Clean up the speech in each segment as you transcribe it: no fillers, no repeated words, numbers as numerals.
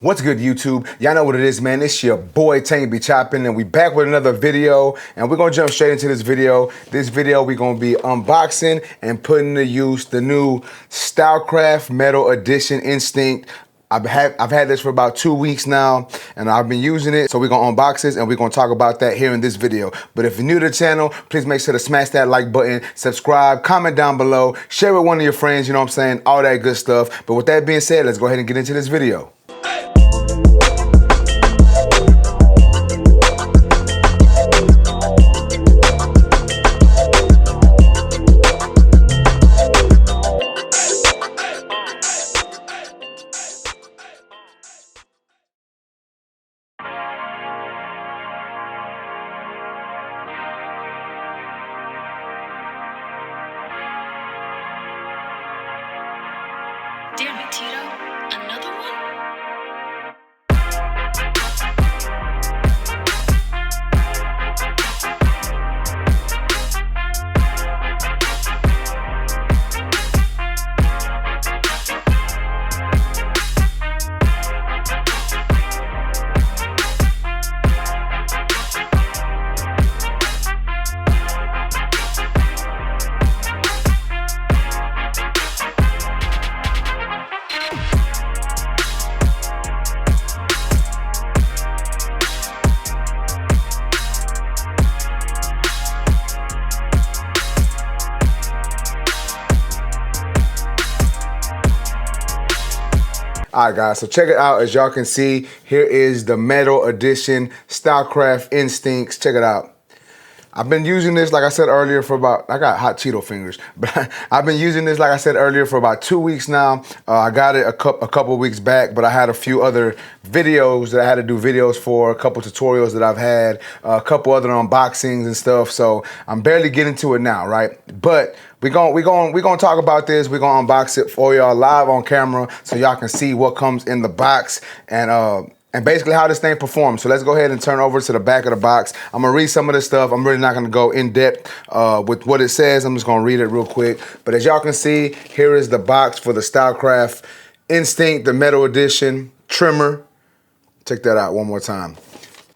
What's good, YouTube? Y'all know what it is, man. It's your boy Tank be chopping, and we back with another video, and we're gonna jump straight into this video. This video we're gonna be unboxing and putting to use the new Stylecraft Metal Edition Instinct. I've had this for about 2 weeks now, and I've been using it. So we're gonna unbox this, and we're gonna talk about that here in this video. But if you're new to the channel, please make sure to smash that like button, subscribe, comment down below, share with one of your friends. You know what I'm saying? All that good stuff. But with that being said, let's go ahead and get into this video. Damn it, Tito. Another one? All right, guys, so check it out. As y'all can see, here is the Metal Edition Stylecraft Instincts. Check it out. I've been using this, like I said earlier, for about, I got hot Cheeto fingers, but I've been using this, like I said earlier, for about 2 weeks now. I got it a couple weeks back, but I had a few other videos that I had to do videos for, a couple tutorials that I've had, a couple other unboxings and stuff. So I'm barely getting to it now, right? But we're gonna talk about this. We're gonna unbox it for y'all live on camera so y'all can see what comes in the box and basically how this thing performs. So let's go ahead and turn over to the back of the box. I'm gonna read some of this stuff. I'm really not gonna go in depth with what it says. I'm just gonna read it real quick. But as y'all can see, here is the box for the Stylecraft Instinct, the Metal Edition trimmer. Check that out one more time.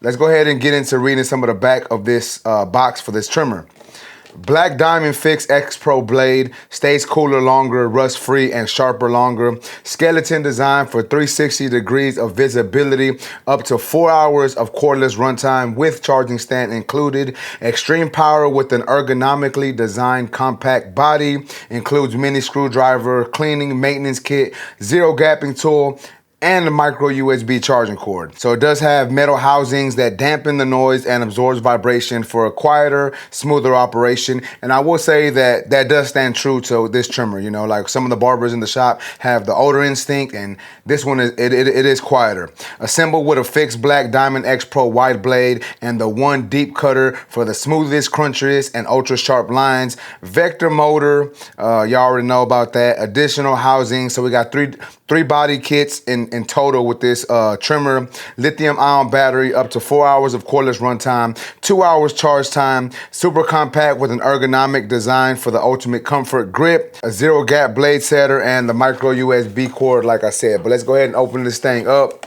Let's go ahead and get into reading some of the back of this box for this trimmer. Black Diamond Fix X Pro blade, stays cooler longer, rust free and sharper longer. Skeleton design for 360 degrees of visibility, up to 4 hours of cordless runtime with charging stand included. Extreme power with an ergonomically designed compact body, includes mini screwdriver, cleaning, maintenance kit, zero gapping tool, and the micro USB charging cord. So it does have metal housings that dampen the noise and absorbs vibration for a quieter, smoother operation. And I will say that that does stand true to this trimmer. You know, like some of the barbers in the shop have the odor instinct, and this one is it is quieter. Assembled with a fixed Black Diamond X Pro wide blade and the one deep cutter for the smoothest, crunchiest, and ultra sharp lines. Vector motor, y'all already know about that. Additional housing. So we got three body kits in total with this trimmer. Lithium ion battery, up to 4 hours of cordless runtime, 2 hours charge time, super compact with an ergonomic design for the ultimate comfort grip, a zero gap blade setter, and the micro USB cord, like I said. But let's go ahead and open this thing up.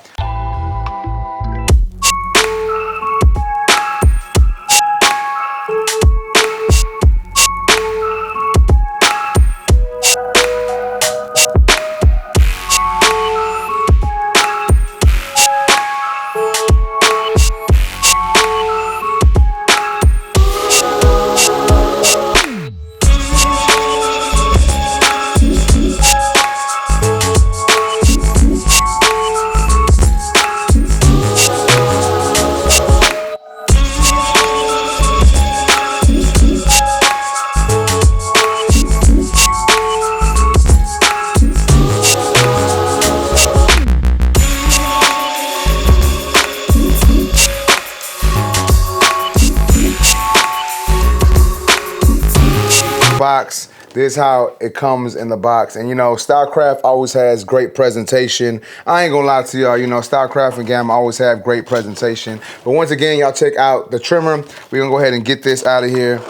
Box. This is how it comes in the box. And you know, Stylecraft always has great presentation. I ain't gonna lie to y'all, you know, Stylecraft and Gamma always have great presentation. But once again, y'all check out the trimmer. We're gonna go ahead and get this out of here.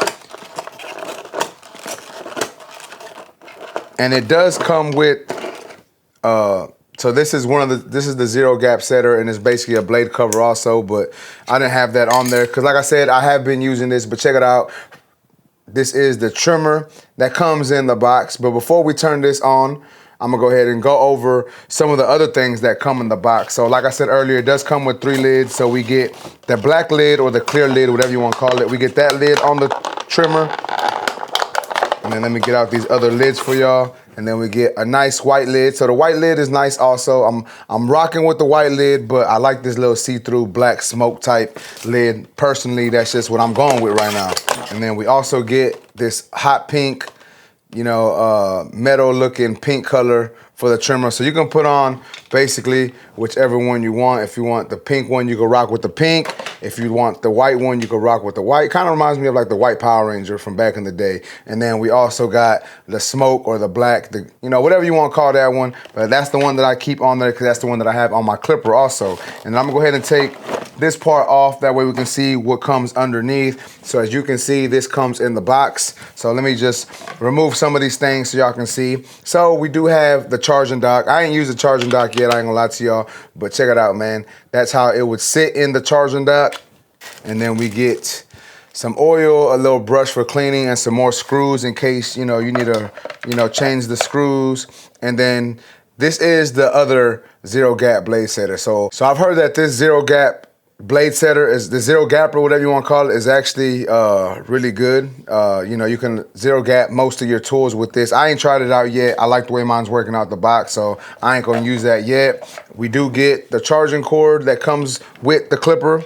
And it does come with So this is this is the zero gap setter, and it's basically a blade cover also, but I didn't have that on there because like I said, I have been using this, but check it out. This is the trimmer that comes in the box. But before we turn this on, I'm gonna go ahead and go over some of the other things that come in the box. So like I said earlier, it does come with 3 lids. So we get the black lid or the clear lid, whatever you want to call it. We get that lid on the trimmer. And then let me get out these other lids for y'all. And then we get a nice white lid. So the white lid is nice also. I'm rocking with the white lid, but I like this little see-through black smoke type lid. Personally, that's just what I'm going with right now. And then we also get this hot pink, you know, metal looking pink color for the trimmer. So you can put on basically whichever one you want. If you want the pink one, you can rock with the pink. If you want the white one, you can rock with the white. Kind of reminds me of like the white Power Ranger from back in the day. And then we also got the smoke or the black, you know, whatever you want to call that one. But that's the one that I keep on there because that's the one that I have on my clipper also. And I'm gonna go ahead and take this part off, that way we can see what comes underneath. So as you can see, this comes in the box. So let me just remove some of these things so y'all can see. So we do have the charging dock. I ain't used the charging dock yet, I ain't gonna lie to y'all, but check it out, man. That's how it would sit in the charging dock. And then we get some oil, a little brush for cleaning, and some more screws in case, you know, you need to, you know, change the screws. And then this is the other zero gap blade setter. So I've heard that this zero gap blade setter is the zero gap or whatever you want to call it is actually really good. You know, you can zero gap most of your tools with this. I ain't tried it out yet. I like the way mine's working out the box, so I ain't gonna use that yet. We do get the charging cord that comes with the clipper.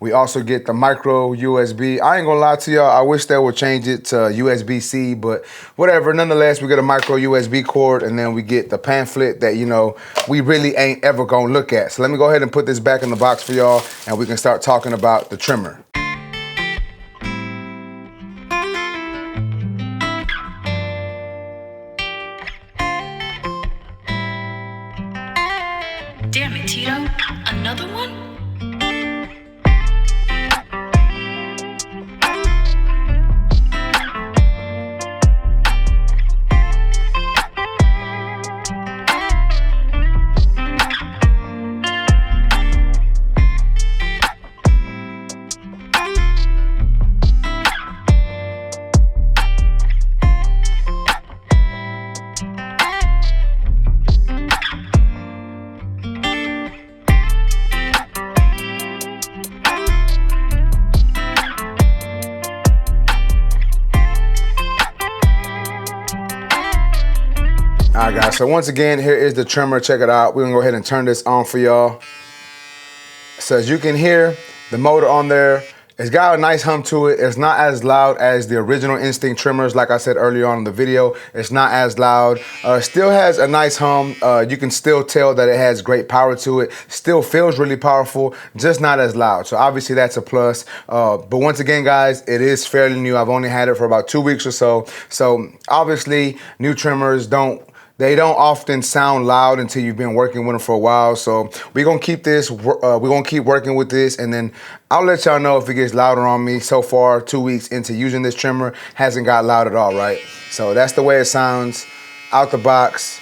We also get the micro USB. I ain't gonna lie to y'all, I wish they would change it to USB-C, but whatever. Nonetheless, we get a micro USB cord, and then we get the pamphlet that, you know, we really ain't ever gonna look at. So let me go ahead and put this back in the box for y'all, and we can start talking about the trimmer. Damn it, Tito. Another one? All right, guys, so once again, here is the trimmer. Check it out. We're gonna go ahead and turn this on for y'all. So as you can hear, the motor on there, it's got a nice hum to it. It's not as loud as the original Instinct trimmers. Like I said earlier on in the video, it's not as loud. Still has a nice hum. You can still tell that it has great power to it. Still feels really powerful, just not as loud. So obviously that's a plus. But once again, guys, it is fairly new. I've only had it for about 2 weeks or so. So obviously new trimmers don't often sound loud until you've been working with them for a while. So we're gonna keep this, we're gonna keep working with this, and then I'll let y'all know if it gets louder on me. So far, 2 weeks into using this trimmer, hasn't got loud at all, right? So that's the way it sounds out the box.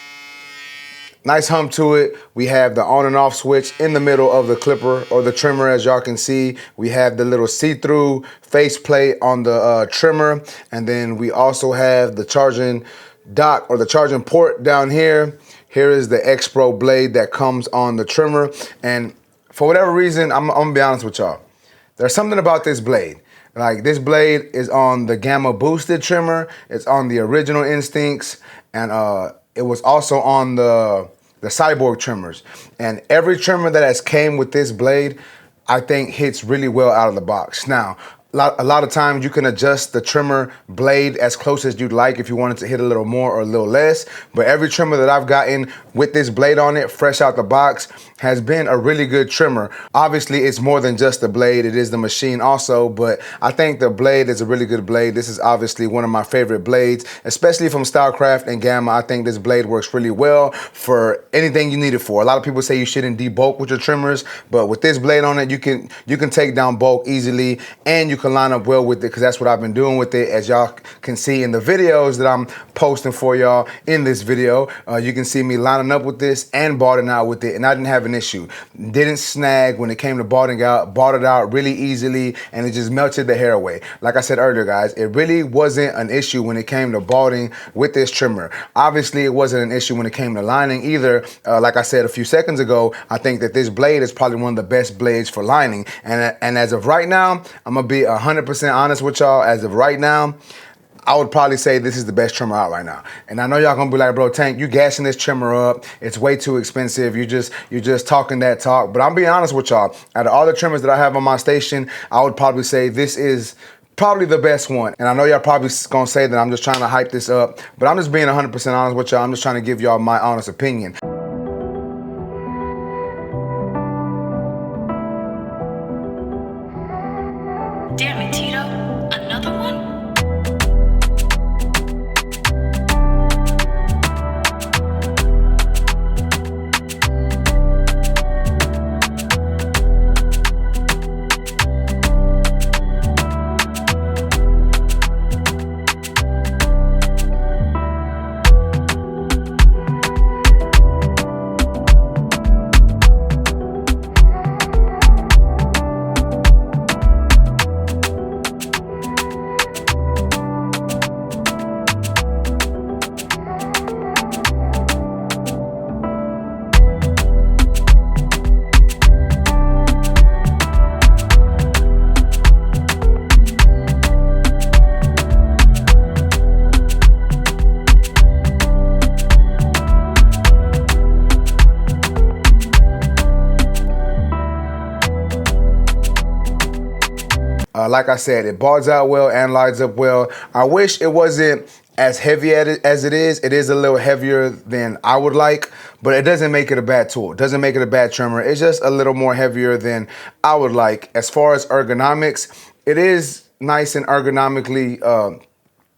Nice hum to it. We have the on and off switch in the middle of the clipper or the trimmer, as y'all can see. We have the little see-through faceplate on the trimmer, and then we also have the charging dock or the charging port down here. Here is the X Pro blade that comes on the trimmer, and for whatever reason, I'm gonna be honest with y'all, there's something about this blade. Like, this blade is on the Gamma boosted trimmer, it's on the original Instincts, and it was also on the Cyborg trimmers. And every trimmer that has came with this blade, I think hits really well out of the box. Now, a lot of times you can adjust the trimmer blade as close as you'd like if you wanted to hit a little more or a little less. But every trimmer that I've gotten with this blade on it, fresh out the box, has been a really good trimmer. Obviously, it's more than just the blade, it is the machine also, but I think the blade is a really good blade. This is obviously one of my favorite blades, especially from Stylecraft and Gamma. I think this blade works really well for anything you need it for. A lot of people say you shouldn't debulk with your trimmers, but with this blade on it, you can take down bulk easily, and you can line up well with it, because that's what I've been doing with it. As y'all can see in the videos that I'm posting for y'all in this video, you can see me lining up with this and balding out with it, and I didn't have an issue. Didn't snag when it came to balding out, balded out really easily, and it just melted the hair away. Like I said earlier, guys, it really wasn't an issue when it came to balding with this trimmer. Obviously, it wasn't an issue when it came to lining either. Like I said a few seconds ago, I think that this blade is probably one of the best blades for lining. And as of right now, I'm gonna be 100% honest with y'all. As of right now, I would probably say this is the best trimmer out right now. And I know y'all gonna be like, bro, Tank, you gassing this trimmer up. It's way too expensive. You're just talking that talk. But I'm being honest with y'all. Out of all the trimmers that I have on my station, I would probably say this is probably the best one. And I know y'all probably gonna say that I'm just trying to hype this up, but I'm just being 100% honest with y'all. I'm just trying to give y'all my honest opinion. Damn it, Tito. Another one? Like I said, it balds out well and lines up well. I wish it wasn't as heavy as it is. It is a little heavier than I would like, but it doesn't make it a bad tool. It doesn't make it a bad trimmer. It's just a little more heavier than I would like. As far as ergonomics, it is nice and ergonomically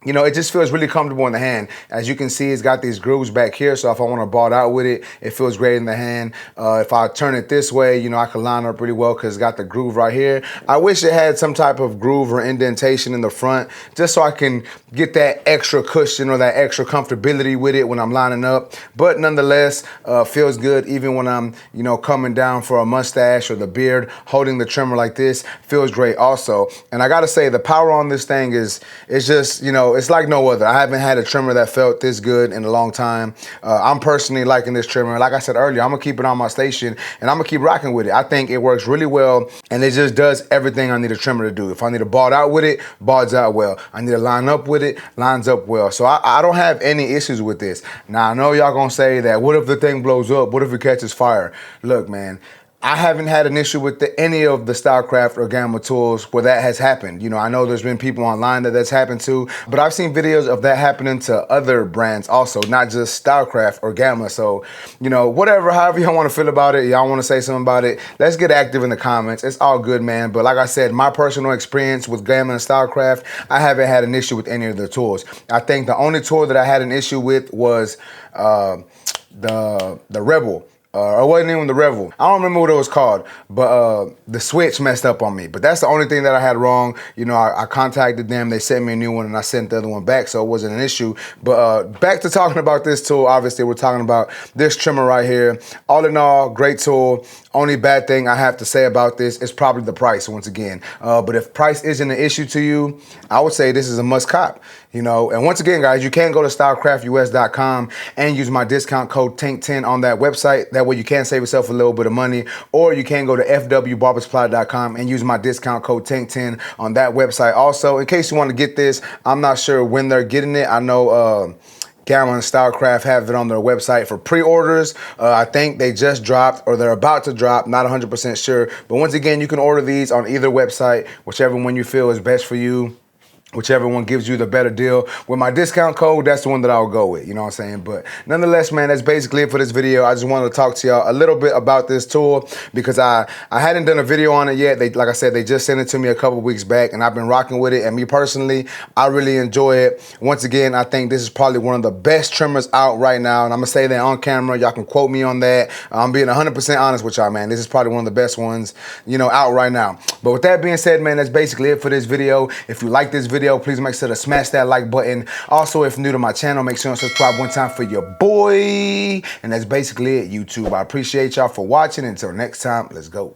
you know, it just feels really comfortable in the hand. As you can see, it's got these grooves back here, so if I want to bald out with it, it feels great in the hand. If I turn it this way, you know, I can line up really well because it's got the groove right here. I wish it had some type of groove or indentation in the front, just so I can get that extra cushion or that extra comfortability with it when I'm lining up. But nonetheless, feels good even when I'm, you know, coming down for a mustache or the beard. Holding the trimmer like this feels great also. And I gotta say, the power on this thing is just, you know, it's like no other. I haven't had a trimmer that felt this good in a long time. I'm personally liking this trimmer. Like I said earlier, I'm gonna keep it on my station and I'm gonna keep rocking with it. I think it works really well and it just does everything I need a trimmer to do. If I need to bald out with it, balds out well. I need to line up with it, lines up well. So I don't have any issues with this. Now I know y'all gonna say that, what if the thing blows up? What if it catches fire? Look, man, I haven't had an issue with any of the Stylecraft or Gamma tools where that has happened. You know, I know there's been people online that's happened to, but I've seen videos of that happening to other brands also, not just Stylecraft or Gamma. So, you know, whatever, however y'all want to feel about it, y'all want to say something about it, let's get active in the comments. It's all good, man. But like I said, my personal experience with Gamma and Stylecraft, I haven't had an issue with any of the tools. I think the only tool that I had an issue with was the Rebel. It wasn't even the Revel. I don't remember what it was called, but the switch messed up on me. But that's the only thing that I had wrong. You know, I contacted them, they sent me a new one, and I sent the other one back, so it wasn't an issue. But back to talking about this tool, obviously we're talking about this trimmer right here. All in all, great tool. Only bad thing I have to say about this is probably the price, once again. But if price isn't an issue to you, I would say this is a must cop. You know, and once again, guys, you can go to stylecraftus.com and use my discount code TANK10 on that website. That way you can save yourself a little bit of money. Or you can go to fwbarbersupply.com and use my discount code TANK10 on that website. Also, in case you want to get this, I'm not sure when they're getting it. I know Gamma and Stylecraft have it on their website for pre-orders. I think they just dropped or they're about to drop, not 100% sure. But once again, you can order these on either website, whichever one you feel is best for you. Whichever one gives you the better deal. With my discount code, that's the one that I'll go with, you know what I'm saying? But nonetheless, man, that's basically it for this video. I just wanted to talk to y'all a little bit about this tool because I hadn't done a video on it yet. Like I said, they just sent it to me a couple weeks back and I've been rocking with it. And me personally, I really enjoy it. Once again, I think this is probably one of the best trimmers out right now. And I'm gonna say that on camera. Y'all can quote me on that. I'm being 100% honest with y'all, man. This is probably one of the best ones, you know, out right now. But with that being said, man, that's basically it for this video. If you like this video, please make sure to smash that like button. Also, if new to my channel, make sure to subscribe one time for your boy. And that's basically it, YouTube. I appreciate y'all for watching. Until next time, let's go.